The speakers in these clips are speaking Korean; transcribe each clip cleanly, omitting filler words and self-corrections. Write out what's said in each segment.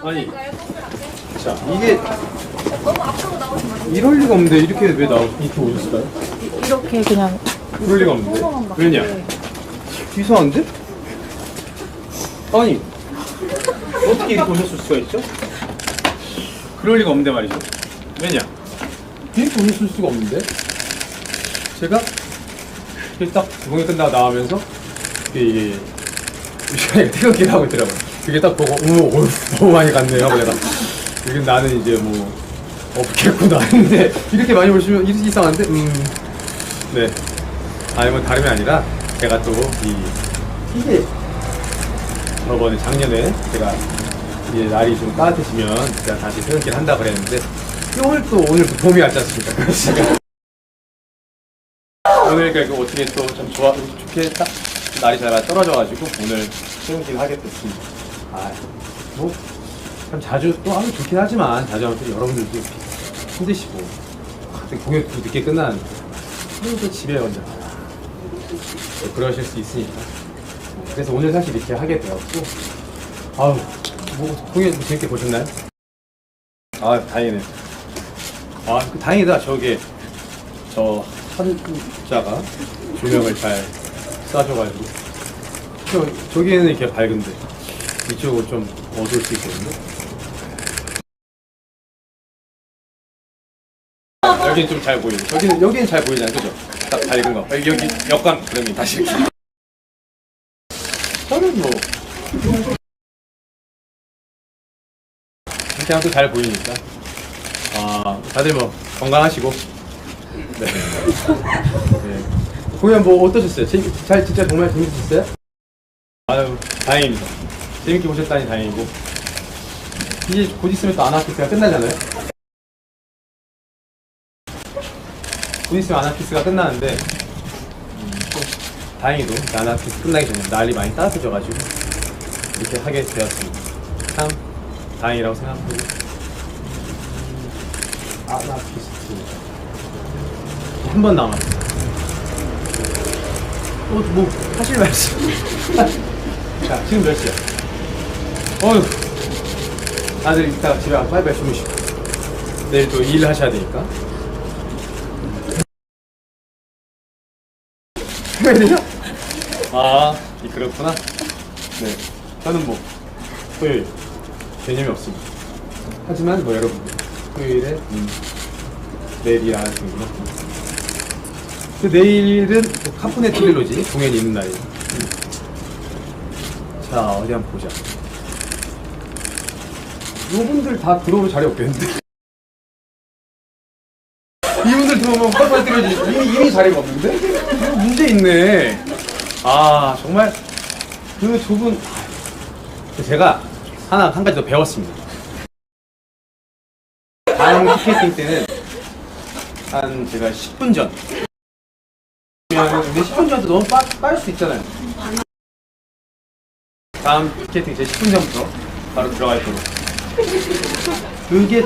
아니, 자, 이게 이럴 리가 없는데 이렇게 왜 이렇게 오셨을까요? 이렇게 그냥 그럴 리가 없는데. 왜냐? 이상한데? 아니, 어떻게 이렇게 오셨을 수가 있죠? 그럴 리가 없는데 말이죠. 왜냐? 이렇게 오셨을 수가 없는데. 제가 이렇게 딱 공연 끝나고 나오면서 이게 태극기를 하고 있더라고요. 그게 딱 보고 어휴 너무 많이 갔네요. 하고 내가 이게 나는 이제 뭐 없겠구나 했는데 이렇게 많이 오시면 이상한데 네. 아니 뭐 다름이 아니라 제가 또 이게 저번에 작년에 제가 이제 날이 좀 따뜻해지면 제가 다시 태극기를 한다 그랬는데 오늘 또 봄이 왔지 않습니까? 그러니까 오늘 그러니까 어떻게 또 좀 좋게 딱 날이 잘 떨어져가지고 오늘 태극기를 하게 됐습니다. 뭐 참 자주 또 하면 좋긴 하지만 자주 하면 또 여러분들도 힘드시고 공연도 늦게 끝나는데 또 집에 혼자 그러실 수 있으니까 그래서 오늘 사실 이렇게 하게 되었고 뭐 공연 재밌게 보셨나요? 다행이네. 다행이다. 저 한자가 조명을 잘 쏴줘가지고 저기에는 이렇게 밝은데 이쪽은 좀 어두울 수 있거든요. 여기는 좀 잘 보이고 여기는 잘 보이잖아요, 그죠? 딱 밝은 거. 여기 역광 그러면 다시 이렇게. 저는 뭐 이렇게 하면 또 잘 보이니까. 다들 뭐 건강하시고. 네. 네. 공연 뭐 어떠셨어요? 진짜 정말 재밌었어요? 아유, 다행입니다. 재밌게 보셨다니 다행이고. 이제 곧 있으면 또 아나키스가 끝나잖아요? 곧 있으면 아나키스가 끝나는데, 다행히도 아나키스 끝나기 전에 날이 많이 따뜻해져가지고, 이렇게 하게 되었습니다. 참, 다행이라고 생각하고. 아나키스트. 한 번 남았어요. 뭐, 하실 말씀. 자, 지금 몇 시야? 다들 이따가 집에 가서 빨리빨리 주무시고. 내일 또 일 하셔야 되니까. 토요일이요? 그렇구나. 네. 저는 뭐, 토요일, 개념이 없습니다. 하지만 뭐 여러분, 토요일에, 내일 일 안 하시는구나. 내일은 카푸네 트릴로지 공연이 있는 날이에요. 자, 어디 한번 보자. 이분들 다 들어오면 자리 없겠는데? 이분들 들어오면 카푸네 트릴로지 이미 자리가 없는데? 이거 문제 있네. 정말 그 좁은 제가 한 가지 더 배웠습니다. 다음 티켓팅 때는 한 제가 10분 전 근데 10분 전도 너무 빠를 수 있잖아요. 다음 티켓팅 제 10분 전부터 바로 들어가 있도록. 그게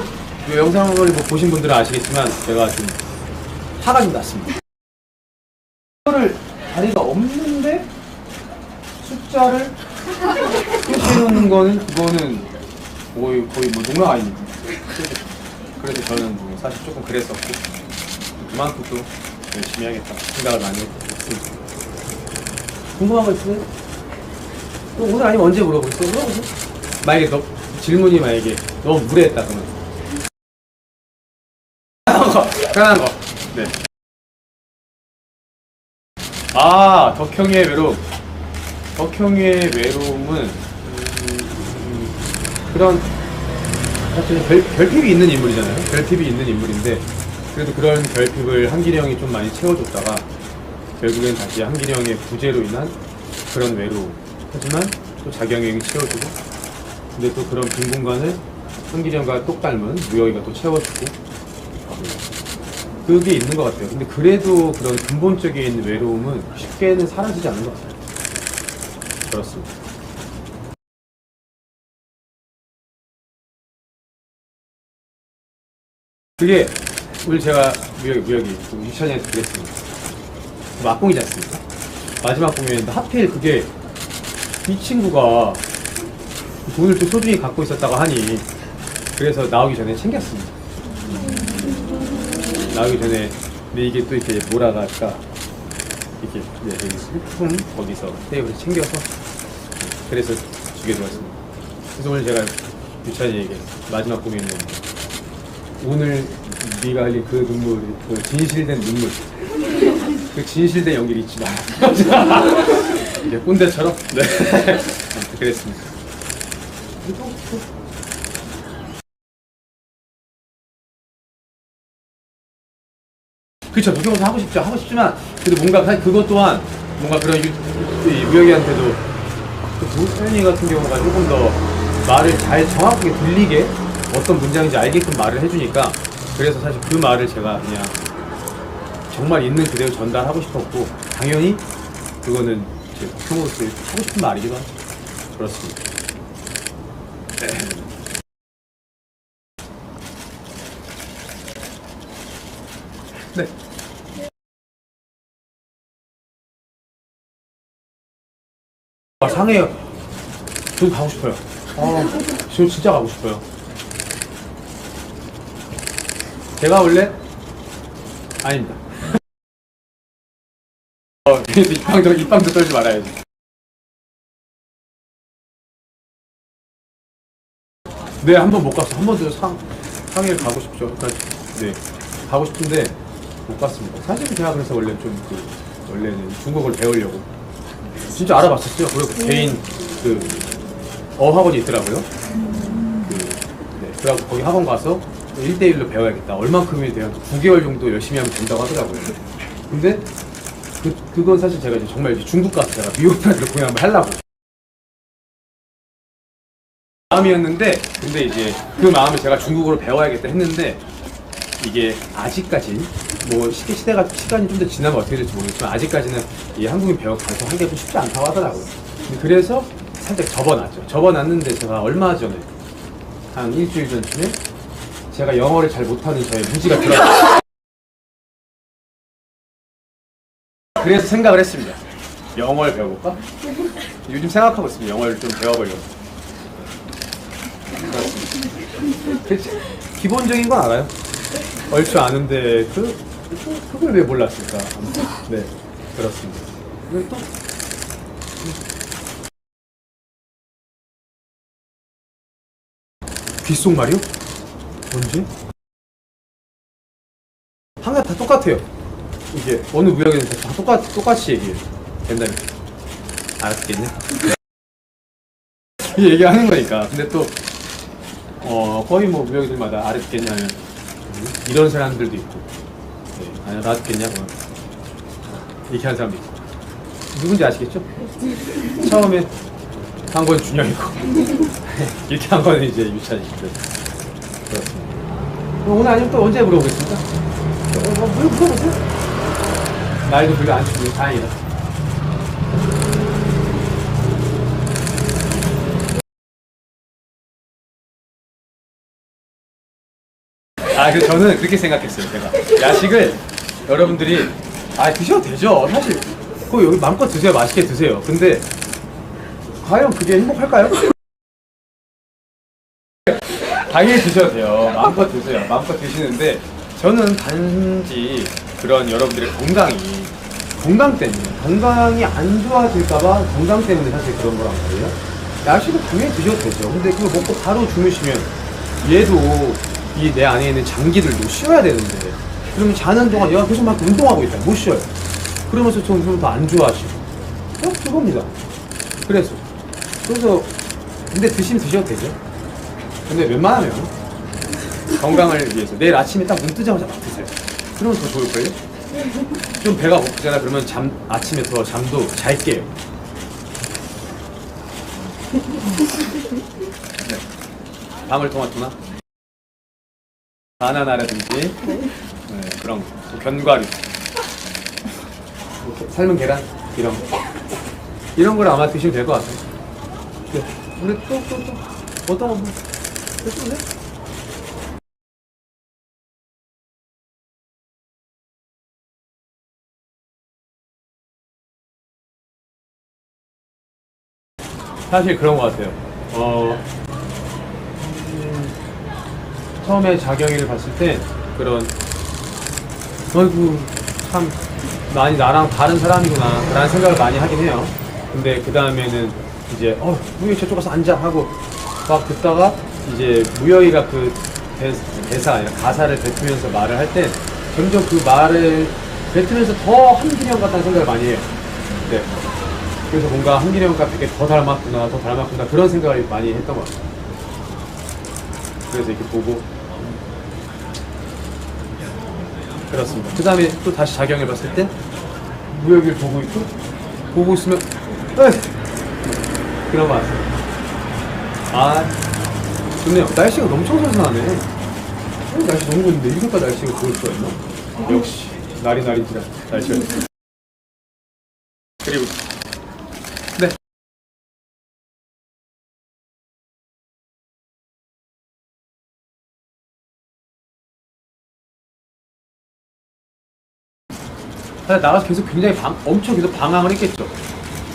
그 영상을 보신 분들은 아시겠지만 제가 좀 화가 좀 났습니다. 숫자를 자리가 없는데 숫자를 표시해놓는 거는 그거는 거의 뭐 농락 아닙니까? 그래서 저는 뭐 사실 조금 그랬었고 그만큼 또 열심히 해야겠다 생각을 많이 했습니다. 궁금한 거 있으세요? 또 오늘 아니면 언제 물어보겠어요? 물어보세요. 만약에 질문이 만약에 너무 무례했다 그러면 편한 거. 네. 덕형이의 외로움. 덕형이의 외로움은 그런 사실 결핍이 있는 인물이잖아요. 결핍이 있는 인물인데 그래도 그런 결핍을 한길이 형이 좀 많이 채워줬다가 결국엔 다시 한길이 형의 부재로 인한 그런 외로움. 하지만 또 자경이 형이 채워주고 근데 또 그런 빈 공간을 한길이 형과 똑 닮은 무혁이가 또 채워주고 그게 있는 것 같아요. 근데 그래도 그런 근본적인 외로움은 쉽게는 사라지지 않는 것 같아요. 그렇습니다. 그게 오늘 제가 무혁이 유치원에서 그랬습니다. 막공이지 않습니까? 마지막 공연인데 하필 그게 이 친구가 돈을 또 소중히 갖고 있었다고 하니 그래서 나오기 전에 챙겼습니다. 나오기 전에 근데 이게 또 이렇게 몰아갈까 이렇게 여기 소품 거기서 테이블에 챙겨서 그래서 주게 되었습니다. 그래서 오늘 제가 유찬이에게 마지막 고민은 오늘 네가 흘린 그 눈물, 그 진실된 눈물, 그 진실된 연기를 잊지 마. 이게 꼰대처럼? 네. 그랬습니다. 그쵸, 도쿄에서 하고 싶죠. 하고 싶지만, 그래도 뭔가, 사실 그것 또한, 뭔가 그런 우혁이한테도, 도현이 같은 경우가 조금 더 말을 잘 정확하게 들리게, 어떤 문장인지 알게끔 말을 해주니까, 그래서 사실 그 말을 제가 그냥, 정말 있는 그대로 전달하고 싶었고, 당연히, 그거는 제 박형으로서 하고 싶은 말이기도 하죠. 그렇습니다. 네. 상해요. 저도 가고 싶어요. 저 진짜 가고 싶어요. 제가 원래 아닙니다. 입방도 떨지 말아야지. 네, 한 번 못 갔어. 한 번도 상해를 가고 싶죠. 그러니까, 네, 가고 싶은데 못 갔습니다. 사실 제가 그래서 원래 원래는 중국어를 배우려고 진짜 알아봤었어요. 그리고 개인 어학원이 있더라고요. 네, 그래갖고 거기 학원 가서 1대1로 배워야겠다. 얼만큼이 돼야 9개월 정도 열심히 하면 된다고 하더라고요. 근데 그건 사실 제가 이제 정말 이제 중국 가서 제가 미국한테 공연 한번 하려고 마음이었는데, 근데 이제 그 마음을 제가 중국어로 배워야겠다 했는데 이게 아직까지 뭐 시간이 좀 더 지나면 어떻게 될지 모르겠지만 아직까지는 이 한국인 배워 가서 하기가 쉽지 않다고 하더라고요. 그래서 살짝 접어놨는데 제가 얼마 전에 한 일주일 전쯤에 제가 영어를 잘 못하는 저의 무지가 들어왔어요. 그래서 생각을 했습니다. 영어를 배워볼까? 요즘 생각하고 있습니다. 영어를 좀 배워보려고. 그렇지. 기본적인 건 알아요. 얼추 아는데 그걸 왜 몰랐을까? 네, 그렇습니다. 또 귓속말이요? 언제? 항상 다 똑같아요. 이게 어느 구역에는 다 똑같이 얘기해요. 된다니까. 알았겠냐? 이 얘기하는 거니까. 근데 또 거의 뭐 무역들마다 알았겠냐면 이런 사람들도 있고, 네, 아니야 나았겠냐 이렇게 하는 사람도 있고. 누군지 아시겠죠? 처음에 한 건 준영이고 이렇게 한 거는 이제 유찬이죠. 그렇습니다. 오늘 아니면 또 언제 물어보겠습니까? 물어보세요. 나이도 별로 안 추고 다행이다. 그래서 저는 그렇게 생각했어요. 제가 야식을 여러분들이 드셔도 되죠. 사실 그거 여기 마음껏 드세요. 맛있게 드세요. 근데 과연 그게 행복할까요? 당연히 드셔도 돼요. 마음껏 드세요. 마음껏 드시는데 저는 단지 그런 여러분들의 건강 때문에 건강이 안 좋아질까봐 건강 때문에 사실 그런 거란 말이에요. 야식은 당연히 드셔도 되죠. 근데 그걸 먹고 바로 주무시면 얘도 이 내 안에 있는 장기들도 쉬어야 되는데 그러면 자는 동안 얘가 계속 막 운동하고 있다. 못 쉬어요. 그러면서 좀 더 안 좋아하시고 그겁니다. 그래서 근데 드시면 드셔도 되죠. 근데 웬만하면 건강을 위해서 내일 아침에 딱 눈 뜨자마자 막 드세요. 그러면 더 좋을걸요? 좀 배가 고프잖아. 그러면 아침에 더 잠도 잘 깨요. 네. 방울토마토나 바나나라든지 그런 견과류, 삶은 계란 이런 걸 아마 드시면 될 것 같아요. 네. 근데 또 어떤 거 드실래? 사실 그런 것 같아요. 처음에 자경이를 봤을 때 그런 어이구 참 많이 나랑 다른 사람이구나 라는 생각을 많이 하긴 해요. 근데 그 다음에는 이제 무여이 저쪽 가서 앉아 하고 막 듣다가 이제 무여이가 그 대사 아니라 가사를 뱉으면서 말을 할 때 점점 그 말을 뱉으면서 더 한기령 같다는 생각을 많이 해요. 네. 그래서 뭔가 한기령과 되게 더 닮았구나 그런 생각을 많이 했던 것 같아요. 그래서 이렇게 보고 그렇습니다. 그 다음에 또 다시 자경을 봤을 때 무여기를 보고 있으면 그런 거 같아요. 좋네요. 날씨가 엄청 선선하네. 날씨 너무 좋은데 이렇게까지 날씨가 좋을 수가 있나? 역시 날이 날인지라 날씨가 좋습니다. 그리고 네. 사실 나가서 계속 굉장히 엄청 계속 방황을 했겠죠.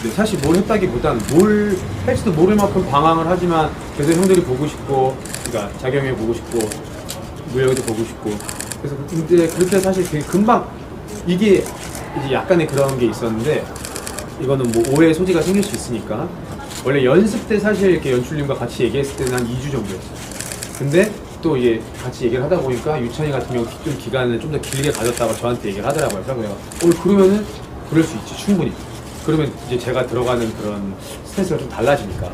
근데 사실 뭘 했다기보단 뭘 할지도 모를 만큼 방황을 하지만 계속 형들이 보고 싶고, 그러니까 자경이 보고 싶고, 무여기도 보고 싶고. 그래서 근데 그렇게 사실 되게 금방 이게 이제 약간의 그런 게 있었는데 이거는 뭐 오해의 소지가 생길 수 있으니까 원래 연습 때 사실 이렇게 연출님과 같이 얘기했을 때는 한 2주 정도였어요. 근데 또 이게 같이 얘기를 하다 보니까 유찬이 같은 경우 좀 기간을 좀 더 길게 가졌다고 저한테 얘기를 하더라고요. 그래서 내가 그러면은 그럴 수 있지 충분히. 그러면 이제 제가 들어가는 그런 스트레스가 좀 달라지니까.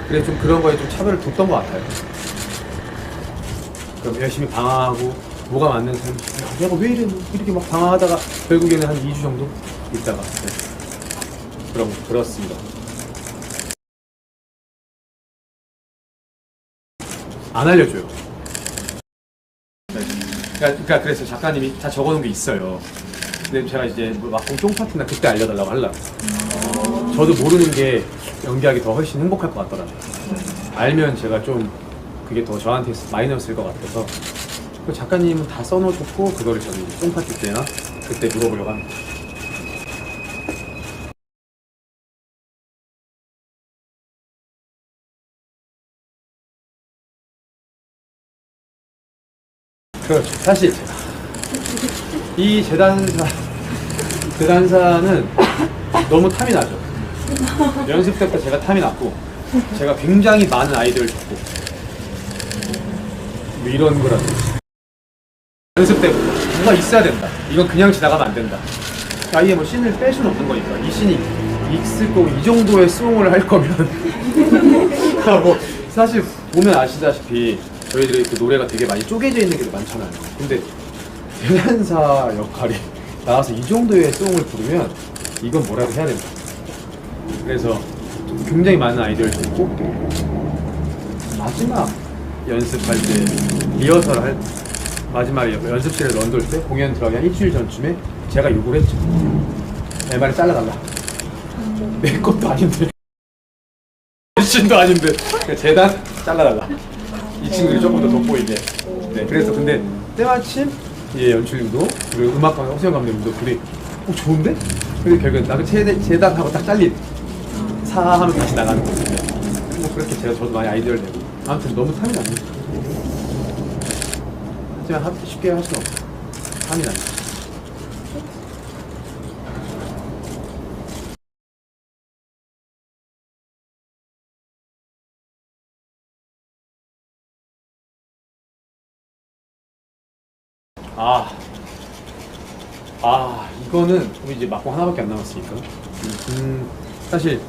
그래서 좀 그런 거에 좀 차별을 뒀던 것 같아요. 그럼 열심히 방황하고 뭐가 맞는 삶, 내가 왜 이렇게 막 방황하다가 결국에는 한 2주 정도 있다가 그렇습니다. 안 알려줘요. 그러니까 그래서 작가님이 다 적어놓은 게 있어요. 근데 제가 이제 뭐 막공 쫑파티나 그때 알려달라고 하려고. 저도 모르는 게 연기하기 더 훨씬 행복할 것 같더라고요. 알면 제가 좀 그게 더 저한테 마이너스일 것 같아서 그 작가님은 다 써놓고 그거를 저는 쫑파티 때나 그때 물어보려고 합니다. 그렇죠. 사실 이 재단사는 너무 탐이 나죠. 연습 때부터 제가 탐이 났고 제가 굉장히 많은 아이디어를 줬고 뭐 이런 거라든지 연습 때부터 뭔가 있어야 된다. 이건 그냥 지나가면 안 된다. 아예 뭐 씬을 뺄 수는 없는 거니까 이 씬이 있을 거고 이 정도의 수용을 할 거면 뭐 사실 보면 아시다시피 저희들이 그 노래가 되게 많이 쪼개져 있는 게 많잖아요. 근데 재단사 역할이 나와서 이 정도의 송을 부르면 이건 뭐라도 해야 된다. 그래서 굉장히 많은 아이디어를 줬고 마지막 연습할 때 리허설 마지막에 연습실에 런돌 때 공연 들어가기 한 일주일 전쯤에 제가 요구를 했죠. 내 말을 잘라달라. 내 것도 아닌데 신도 아닌데 재단 잘라달라. 이 친구들이 조금 더 돋보이게. 네, 그래서 근데 때마침 연출님도 그리고 음악관 허수영 감독님도 둘이 좋은데? 근데 결국엔 나그 재단하고 딱 잘린 사하면 다시 나가는 거거든요. 뭐 그렇게 저도 많이 아이디어를 내고 아무튼 너무 탐이 납니다. 하지만 쉽게 할 수는 없어. 탐이 납니다. 이거는 우리 이제 막공 하나밖에 안 남았으니까. 사실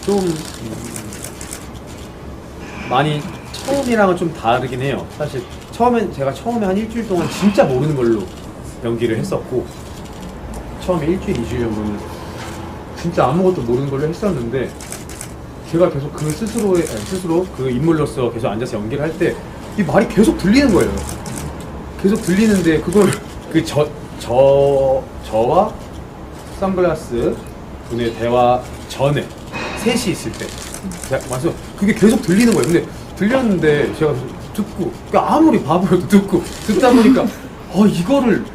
좀 많이 처음이랑은 좀 다르긴 해요. 사실 제가 처음에 한 일주일 동안 진짜 모르는 걸로 연기를 했었고 처음에 일주일, 2주일 정도는 진짜 아무것도 모르는 걸로 했었는데 제가 계속 그 스스로 그 인물로서 계속 앉아서 연기를 할 때 이 말이 계속 들리는 거예요. 계속 들리는데 그걸 저와 선글라스 분의 대화 전에 셋이 있을 때 와서 그게 계속 들리는 거예요. 근데 들렸는데 제가 듣고 그러니까 아무리 바보여도 듣다 보니까 이거를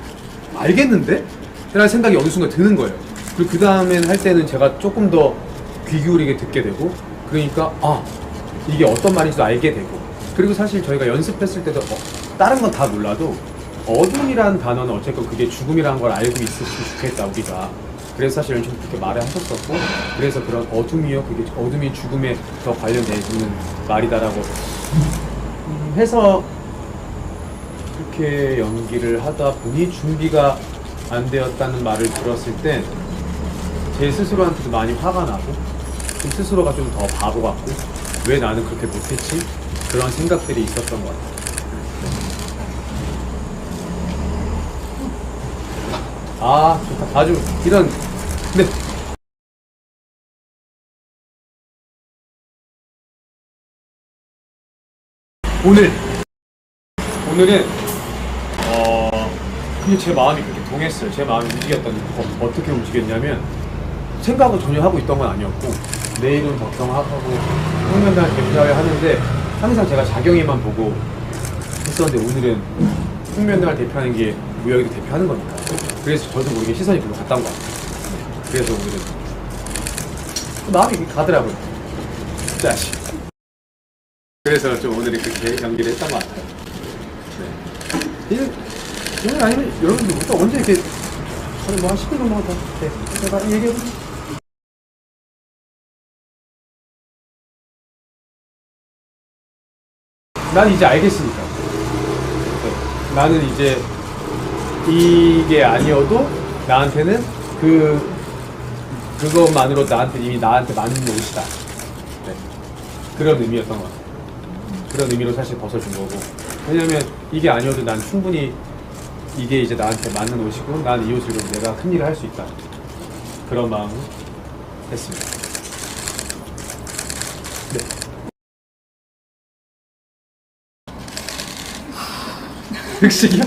알겠는데? 라는 생각이 어느 순간 드는 거예요. 그리고 그 다음엔 할 때는 제가 조금 더 귀 기울이게 듣게 되고 그러니까 이게 어떤 말인지도 알게 되고, 그리고 사실 저희가 연습했을 때도 다른 건 다 몰라도 어둠이라는 단어는 어쨌건 그게 죽음이라는 걸 알고 있었으면 좋겠다 우리가. 그래서 사실 연출 그렇게 말을 하셨었고, 그래서 그런 어둠이요, 그게 어둠이 죽음에 더 관련돼 있는 말이다라고 해서 그렇게 연기를 하다 보니 준비가 안 되었다는 말을 들었을 때 제 스스로한테도 많이 화가 나고, 좀 스스로가 좀 더 바보 같고, 왜 나는 그렇게 못했지? 그런 생각들이 있었던 것 같아요. 아, 좋다. 아주 이런, 근데 오늘은 그게 제 마음이 그렇게 동했어요. 제 마음이 움직였던 어떻게 움직였냐면, 생각을 전혀 하고 있던 건 아니었고, 내일은 걱정하고 홍면단 대표를 하는데 항상 제가 자경이만 보고 했었는데, 오늘은 홍면단을 대표하는 게 무역이도 대표하는 거니까. 그래서 저도 모르게 시선이 별로 갔던 것 같아요. 그래서 오늘은 마음이 이렇게 가더라고요. 자식. 그래서 좀 오늘은 그렇게 연기를 했던 것 같아요. 네. 오늘 아니면 여러분들 또 언제 이렇게 한 10분 정도만 더 제가 얘기해보세요. 난 이제 알겠으니까. 네. 나는 이제 이게 아니어도 나한테는 그것만으로 이미 나한테 맞는 옷이다. 네. 그런 의미였던 것 같아요. 그런 의미로 사실 벗어준 거고. 왜냐면 이게 아니어도 난 충분히 이게 이제 나한테 맞는 옷이고, 난 이 옷으로 내가 큰 일을 할 수 있다. 그런 마음을 했습니다. 네. 특식이요?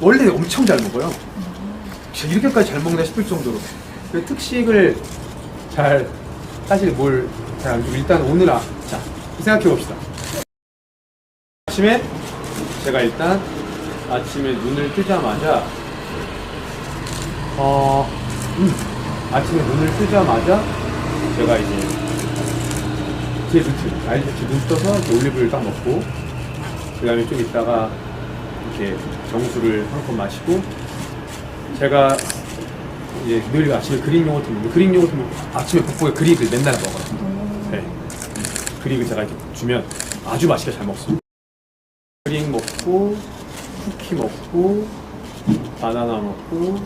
원래 엄청 잘 먹어요. 이렇게까지 잘 먹나 싶을 정도로. 그 특식을 사실 뭘 잘 안 주고, 일단 오늘 자, 생각해 봅시다. 아침에 제가 일단 아침에 눈을 뜨자마자 아침에 눈을 뜨자마자 제가 이제 제 루틴 알죠? 눈 떠서 이렇게 올리브를 딱 먹고, 그 다음에 좀 있다가 이렇게 정수를 한 컵 마시고, 제가 이제 늘 아침에 그릭 요거트 먹는데, 그릭 요거트 아침에 복복에 그릭을 맨날 먹어요. 네. 그릭을 제가 이렇게 주면 아주 맛있게 잘 먹습니다. 그릭 먹고, 쿠키 먹고, 바나나 먹고.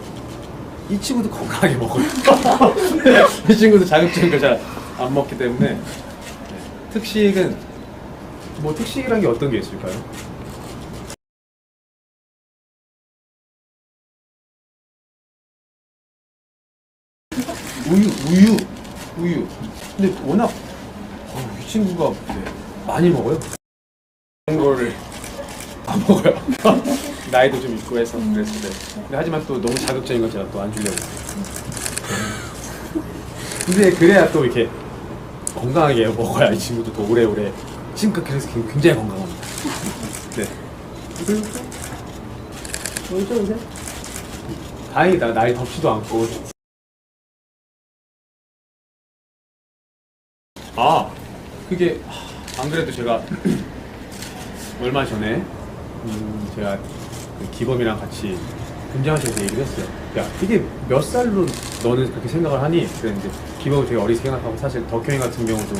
이 친구도 건강하게 먹어요. 이 친구도 자극적인 걸 잘 안 먹기 때문에. 네. 특식은 뭐 특식이란 게 어떤 게 있을까요? 우유. 근데 워낙 이 친구가 많이 먹어요. 그런 거를 안 먹어요. 나이도 좀 있고 해서 그랬을 때. 근데 하지만 또 너무 자극적인 건 제가 또 안 주려고. 근데 그래야 또 이렇게 건강하게 먹어야 이 친구도 더 오래오래. 지금 그래서 굉장히 건강합니다. 네. 그리고 뭐죠 이제? 다행이다. 나이 덥지도 않고. 그게 안 그래도 제가 얼마 전에 제가 그 기범이랑 같이 분장하시면서 얘기를 했어요. 야, 이게 몇 살로 너는 그렇게 생각을 하니? 그랬는데 기범은 되게 어리게 생각하고, 사실 덕형이 같은 경우도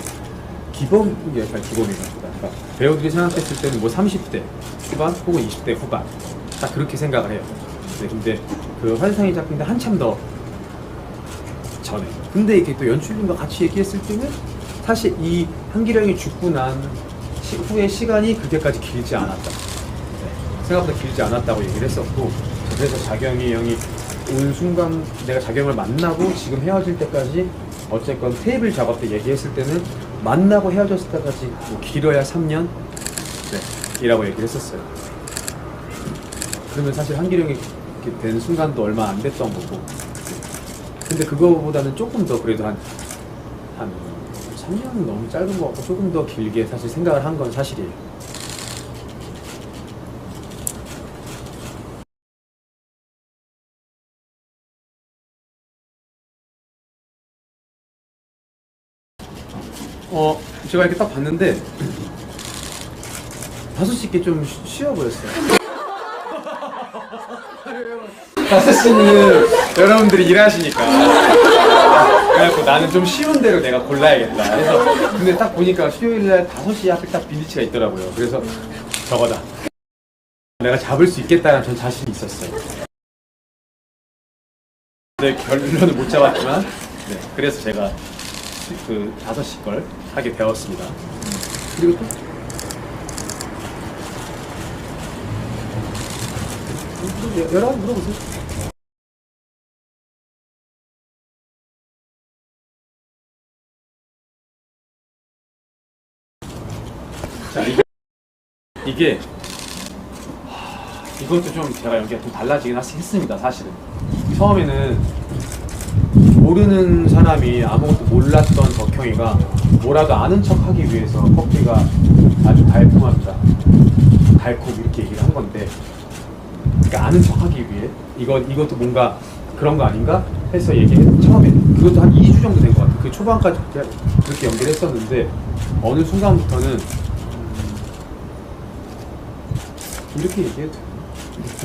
기범이 약간 기범인가 보다. 그러니까 배우들이 생각했을 때는 뭐 30대 후반 혹은 20대 후반 딱 그렇게 생각을 해요. 네, 근데 그 환상의 작품인데 한참 더 전에. 근데 이게 또 연출님과 같이 얘기했을 때는 사실 이 한기령이 죽고 난 후의 시간이 그렇게까지 길지 않았다. 네, 생각보다 길지 않았다고 얘기를 했었고, 그래서 자경이 형이 온 순간 내가 자경을 만나고 지금 헤어질 때까지 어쨌건 테이블 작업 때 얘기했을 때는 만나고 헤어졌을 때까지 뭐 길어야 3년? 네, 이라고 얘기를 했었어요. 그러면 사실 한기령이 된 순간도 얼마 안 됐던 거고, 근데 그거보다는 조금 더 그래도 한 3년은 너무 짧은 것 같고, 조금 더 길게 사실 생각을 한 건 사실이에요. 제가 이렇게 딱 봤는데 5시께 좀 쉬워 보였어요. 5시는 여러분들이 일하시니까 그래갖고 나는 좀 쉬운 대로 내가 골라야겠다. 그래서 근데 딱 보니까 수요일날 5시 앞에 딱 빈니치가 있더라고요. 그래서 저거다. 내가 잡을 수 있겠다는 전 자신이 있었어요. 근데 결론을 못 잡았지만 네, 그래서 제가 그 5시 걸 하게 되었습니다. 그리고 또 여러 가지 물어보세요. 자, 이게 이것도 좀 제가 여기가 좀 달라지긴 했습니다. 사실은 처음에는 모르는 사람이 아무것도 몰랐던 덕형이가 뭐라도 아는 척하기 위해서 커피가 아주 달콤합니다, 달콤 이렇게 얘기를 한 건데, 그러니까 아는 척하기 위해 이것도 뭔가 그런 거 아닌가 해서 얘기했 처음에. 그것도 한 2주 정도 된 것 같아요. 그 초반까지 그렇게 연기를 했었는데 어느 순간부터는 이렇게 얘기해도 되나?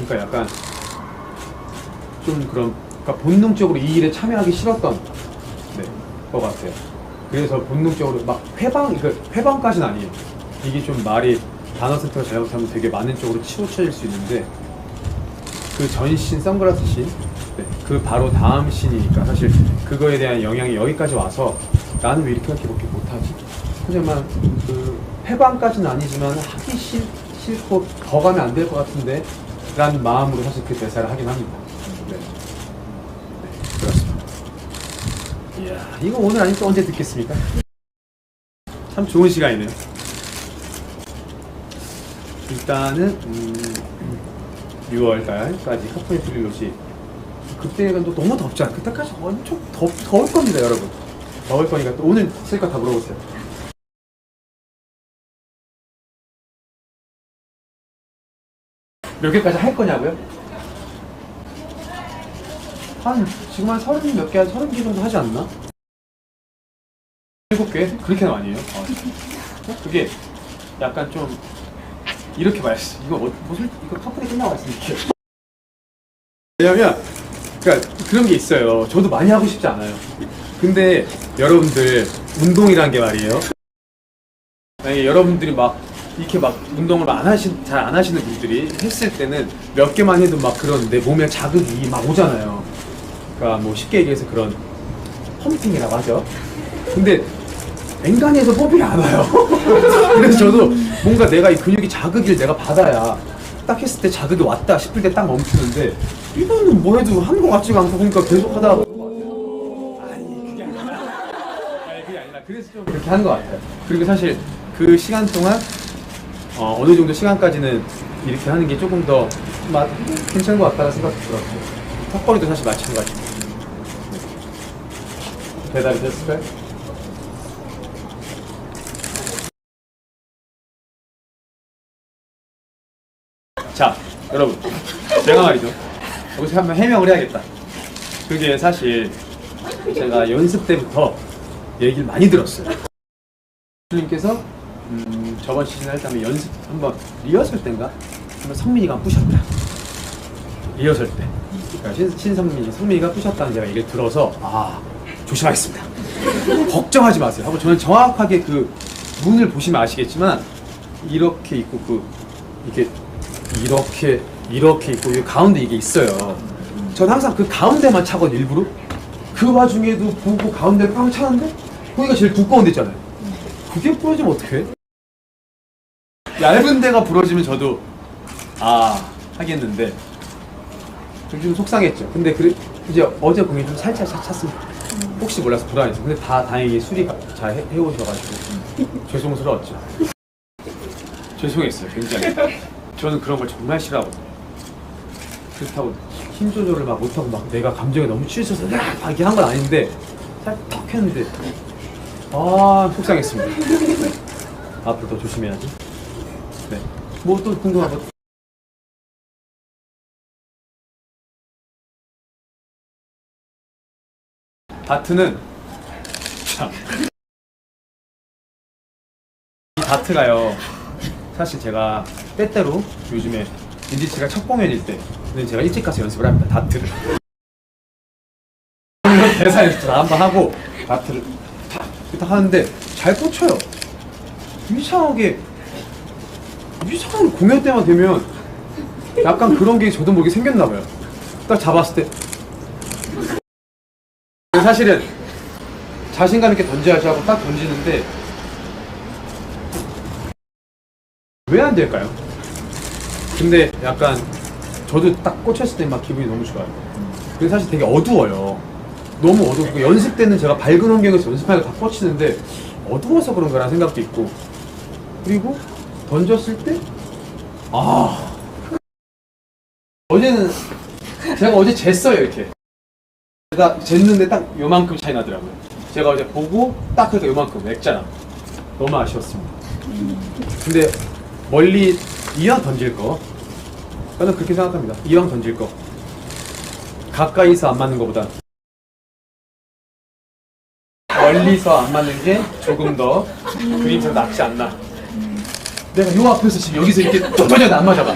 그러니까 약간 좀 그러니까 본능적으로 이 일에 참여하기 싫었던 것 같아요. 그래서 본능적으로 막 회방까지는 아니에요. 이게 좀 말이 단어 선택을 잘못하면 되게 많은 쪽으로 치우쳐질 수 있는데, 그 전신 선글라스 씬, 그 바로 다음 씬이니까 사실 그거에 대한 영향이 여기까지 와서 나는 왜 이렇게밖에 못하지? 하지만 그 회방까지는 아니지만 하기 싫고 더 가면 안 될 것 같은데 라는 마음으로 사실 그 대사를 하긴 합니다. 네, 그렇습니다. 이야, 이거 오늘 아니면 또 언제 듣겠습니까? 참 좋은 시간이네요. 일단은 6월달까지 카프네 프릴로시, 그때가 또 너무 덥잖아. 그때까지 엄청 더울 겁니다, 여러분. 더울 거니까 또 오늘 실컷 다 물어보세요. 몇 개까지 할 거냐고요? 지금 한 30 몇 개, 30개 정도 하지 않나? 7개? 그렇게는 아니에요. 그게 약간 좀 이렇게 말했어. 이거 카프네 끝나고 말씀드릴게요. 왜냐면 그러니까 그런 게 있어요. 저도 많이 하고 싶지 않아요. 근데 여러분들 운동이란 게 말이에요, 만약에 여러분들이 막 이렇게 막 운동을 잘 안 하시는 분들이 했을 때는 몇 개만 해도 막 그런 내 몸에 자극이 막 오잖아요. 그러니까 뭐 쉽게 얘기해서 그런 펌핑이라고 하죠. 근데 앵간히에서 펌핑이 안 와요. 그래서 저도 뭔가 내가 이 근육이 자극을 내가 받아야 딱 했을 때 자극이 왔다 싶을 때 딱 멈추는데, 이거는 뭐 해도 하는 것 같지가 않고 그러니까 계속 하다. 아니 그게 아니라 그래서 좀 그렇게 하는 것 같아요. 그리고 사실 그 시간 동안 어느 정도 시간까지는 이렇게 하는 게 조금 더 괜찮은 것 같다는 생각도 들었고, 턱걸이도 사실 마찬가지고. 배달이 됐을까요? 자, 여러분, 제가 말이죠, 여기서 한번 해명을 해야겠다. 그게 사실 제가 연습 때부터 얘기를 많이 들었어요. 교수님께서 저번 시즌에 할 때 연습 한번 리허설 때인가 한번 성민이가 부셨다. 리허설 때. 그러니까 성민이가 부셨다는 제가 얘기를 들어서 조심하겠습니다. 걱정하지 마세요 하고, 저는 정확하게 그 문을 보시면 아시겠지만 이렇게 있고 이렇게 있고 이 가운데 이게 있어요. 전 항상 그 가운데만 차거든요, 일부러. 그 와중에도 보고 가운데를 꽉 차는데 거기가 제일 두꺼운 데 있잖아요. 그게 부러지면 어떡해? 얇은 데가 부러지면 저도 하겠는데 좀 속상했죠. 근데 이제 어제 공이 좀 살짝 찼습니다. 혹시 몰라서 불안했어요. 근데 다행히 수리 잘 해오셔가지고 죄송스러웠죠. 죄송했어요, 굉장히. 저는 그런 걸 정말 싫어하거든요. 그렇다고 힘 조절을 못하고 내가 감정에 너무 취해서 막 이렇게 한 건 아닌데 살짝 했는데 속상했습니다. 앞으로 더 조심해야지. 네. 뭐 또 궁금한 거? 바트는 참 다트가요. 사실 제가 때때로 요즘에 인디치가 첫 공연일 때 제가 일찍 가서 연습을 합니다. 다트를. 대사 연습 다 한번 하고 다트를 딱 하는데 잘 꽂혀요. 이상하게 공연 때만 되면 약간 그런 게 저도 모르게 생겼나 봐요. 딱 잡았을 때 사실은 자신감 있게 던져야지 하고 딱 던지는데 왜 안 될까요? 근데 약간 저도 딱 꽂혔을 때 막 기분이 너무 좋아요. 근데 사실 되게 어두워요. 너무 어두워. 연습 때는 제가 밝은 환경에서 연습하니까 다 꽂히는데 어두워서 그런 거라는 생각도 있고, 그리고 던졌을 때 어제는 제가 어제 쟀어요. 이렇게 제가 쟀는데 딱 요만큼 차이 나더라고요. 제가 어제 보고 딱 그러니까 요만큼 액자랑 너무 아쉬웠습니다. 근데 멀리 이왕 던질 거, 저는 그렇게 생각합니다. 이왕 던질 거 가까이서 안 맞는 것보다 멀리서 안 맞는 게 조금 더 그림상 낫지 않나. 내가 요 앞에서 지금 여기서 이렇게 던져도 안 맞아봐.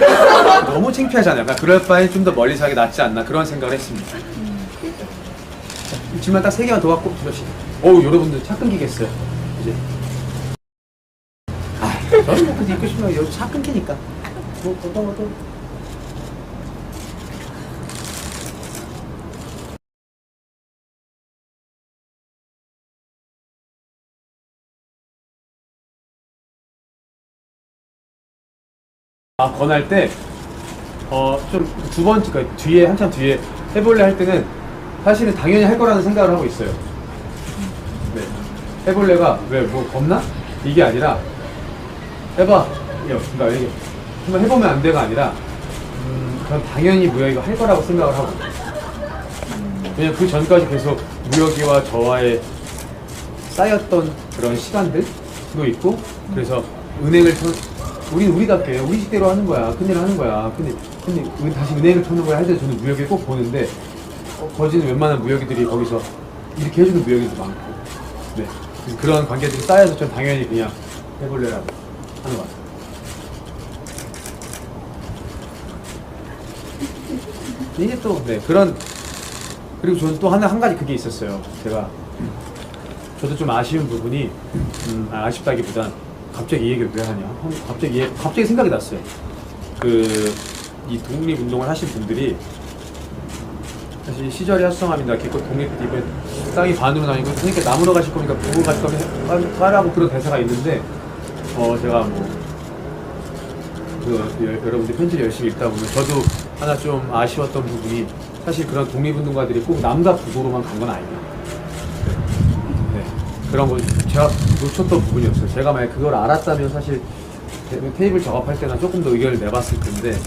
너무 창피하잖아요. 그럴 바엔 좀 더 멀리서 하는 게 낫지 않나 그런 생각을 했습니다. 질문 딱 3개만 더 갖고 두시죠. 여러분들 차 끊기겠어요. 이제 저는 뭐 그냥 입고 싶으면 여기 차 끊기니까 권할 때 좀 두 번째 그러니까 뒤에 한참 뒤에 해볼래 할 때는 사실은 당연히 할 거라는 생각을 하고 있어요. 네. 해볼래가 왜 뭐 겁나? 이게 아니라 해봐. 그러니까 이게 한번 해보면 안 돼가 아니라 그럼 당연히 무혁이가 할 거라고 생각을 하고, 왜냐면 그 전까지 계속 무혁이와 저와의 쌓였던 그런 시간들도 있고, 그래서 은행을 우리는 우리답게 우리 식대로 하는 거야. 큰일 하는 거야. 근데 다시 은행을 터는 거야 할 때 저는 무혁이 꼭 보는데 거지는 웬만한 무혁이들이 거기서 이렇게 해주는 무혁이도 많고, 네. 그런 관계들이 쌓여서 전 당연히 그냥 해볼래라고 하는 것 같아요. 이게 또 그런, 그리고 저는 또 한 가지 그게 있었어요. 저도 좀 아쉬운 부분이 아쉽다기보단 갑자기 이 얘기를 왜 하냐, 갑자기 생각이 났어요. 이 독립운동을 하신 분들이 사실 시절이 핫성합니다. 기껏 독립이고 땅이 반으로 나뉘고 그러니까 나무로 가실 거니까 북으로 가실 거면 가라고 그런 대사가 있는데, 제가 여러분들 편지 열심히 읽다 보면 저도 하나 좀 아쉬웠던 부분이, 사실 그런 독립운동가들이 꼭 남과 북으로만 간 건 아니에요. 그런 거 제가 놓쳤던 부분이었어요. 제가 만약 그걸 알았다면 사실 테이블 작업할 때나 조금 더 의견을 내봤을 텐데,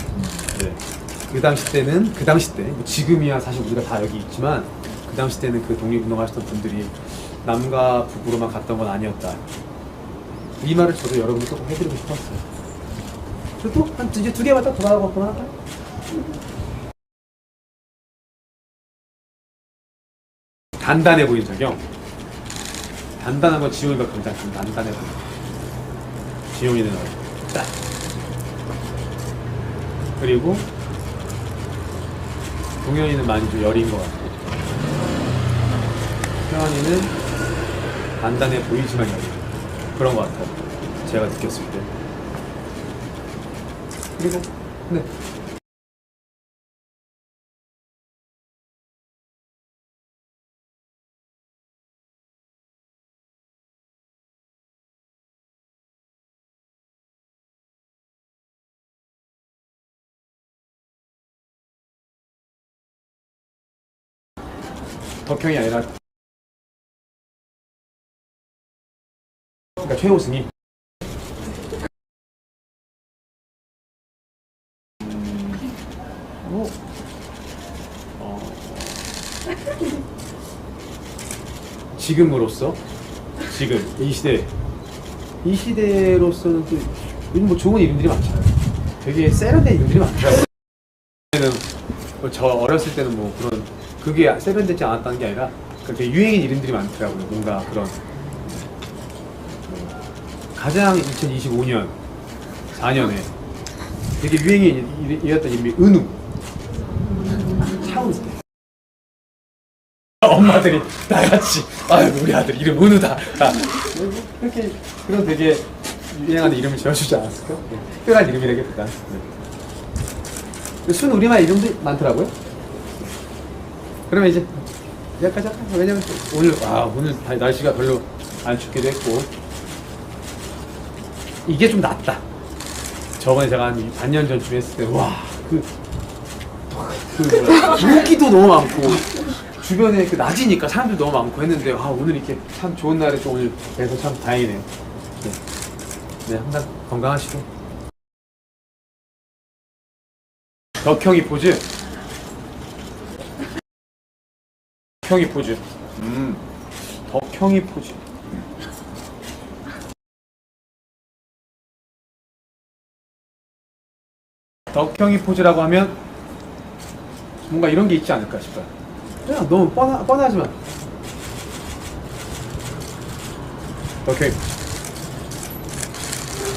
그 당시 때 뭐 지금이야 사실 우리가 다 여기 있지만 그 당시 때는 그 독립운동 하셨던 분들이 남과 북으로만 갔던 건 아니었다. 이 말을 저도 여러분께 꼭 해드리고 싶었어요. 그리고 이제 2개만 딱 돌아가고 그만할까요? 단단해 보인 적이요. 단단한 건 지용이가 굉장히 좀 단단해 보여. 지용이는 딱. 그리고 동현이는 많이 좀 여린 것 같고, 태환이는 단단해 보이지만 여린 그런 것 같아요. 제가 느꼈을 때. 그리고 덕형이 아니라 그러니까 최우승이 지금으로서 지금 이 시대로서는 또 요즘 뭐 좋은 이름들이 많잖아요. 되게 세련된 이름들이 많더라고요. 저 어렸을 때는 뭐 그런 그게 세련되지 않았다는 게 아니라 되게 유행인 이름들이 많더라고요. 뭔가 그런 가장 2025년 4년에 되게 유행이었던 이름이 은우. 차은우. 엄마들이 나같이 아유 우리 아들 이름 은우다. 이렇게 그런 되게 유행하는 이름을 지어주지 않았을까? 네. 특별한 이름이라기보다. 네. 순 우리말 이름도 많더라고요. 그러면 이제 여기까지 할까요? 왜냐면 오늘 날씨가 별로 안 춥기도 했고 이게 좀 낫다. 저번에 제가 한 반년 전쯤 했을 때 인기도 너무 많고 주변에 낮이니까 사람들 너무 많고 했는데 오늘 이렇게 참 좋은 날에 또 오늘 뵈서 참 다행이네요. 네, 항상 건강하시고 덕형이 포즈. 덕형이 포즈. 덕형이 포즈. 덕형이 포즈라고 하면 뭔가 이런 게 있지 않을까 싶어요. 그냥 너무 뻔하지만 덕형이 포즈.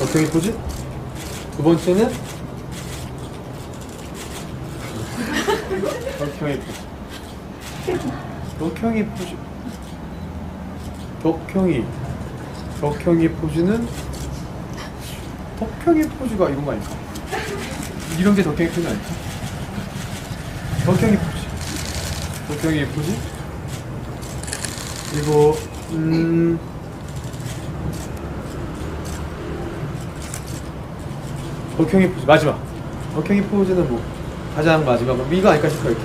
덕형이 포즈. 두 번째는 덕형이 포즈. 덕형이 포즈. 덕형이 포즈는 덕형이 포즈가 이런 거 아닐까? 이런 게 덕형이 포즈 아닐까? 덕형이 포즈. 덕형이 포즈. 그리고 덕형이 포즈 마지막. 덕형이 포즈는 뭐 가장 마지막 이거 아닐까 싶어요.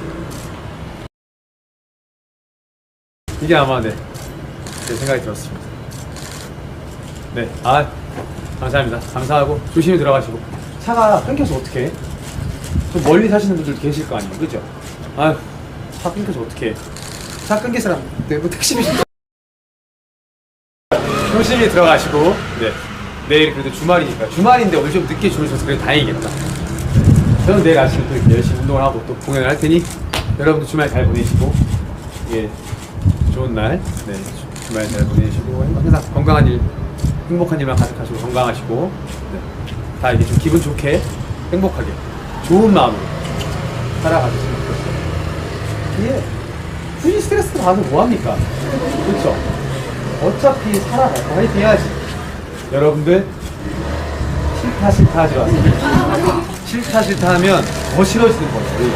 이게 아마 제 생각이 들었습니다. 네, 감사합니다. 감사하고 조심히 들어가시고. 차가 끊겨서 어떡해? 좀 멀리 사시는 분들 계실 거 아니에요, 그죠? 차 끊겨서 어떡해? 차 끊길 사람 뭐 택시비 조심히 들어가시고. 네, 내일 그래도 주말이니까 주말인데 오늘 좀 늦게 주무셔서 그래 다행이겠다. 저는 내일 아침에 또 이렇게 열심히 운동을 하고 또 공연을 할 테니 여러분도 주말 잘 보내시고 좋은 날, 주말 잘 보내시고 항상 건강한 일, 행복한 일만 가득하시고 건강하시고 다 이렇게 좀 기분 좋게 행복하게 좋은 마음으로 살아가셨으면 좋겠어요. 이게 굳이 스트레스 받아서 뭐합니까? 그렇죠? 어차피 살아갈 거 화이팅 해야지. 여러분들 싫다 하지 마세요. 싫다 하면 더 싫어지는 거예요.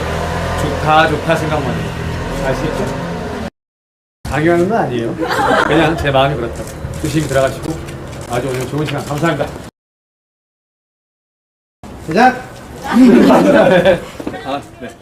좋다 생각만 해요. 아시겠죠? 강요하는 건 아니에요. 그냥 제 마음이 그렇다고. 조심히 들어가시고 아주 오늘 좋은 시간 감사합니다. 시작! 네.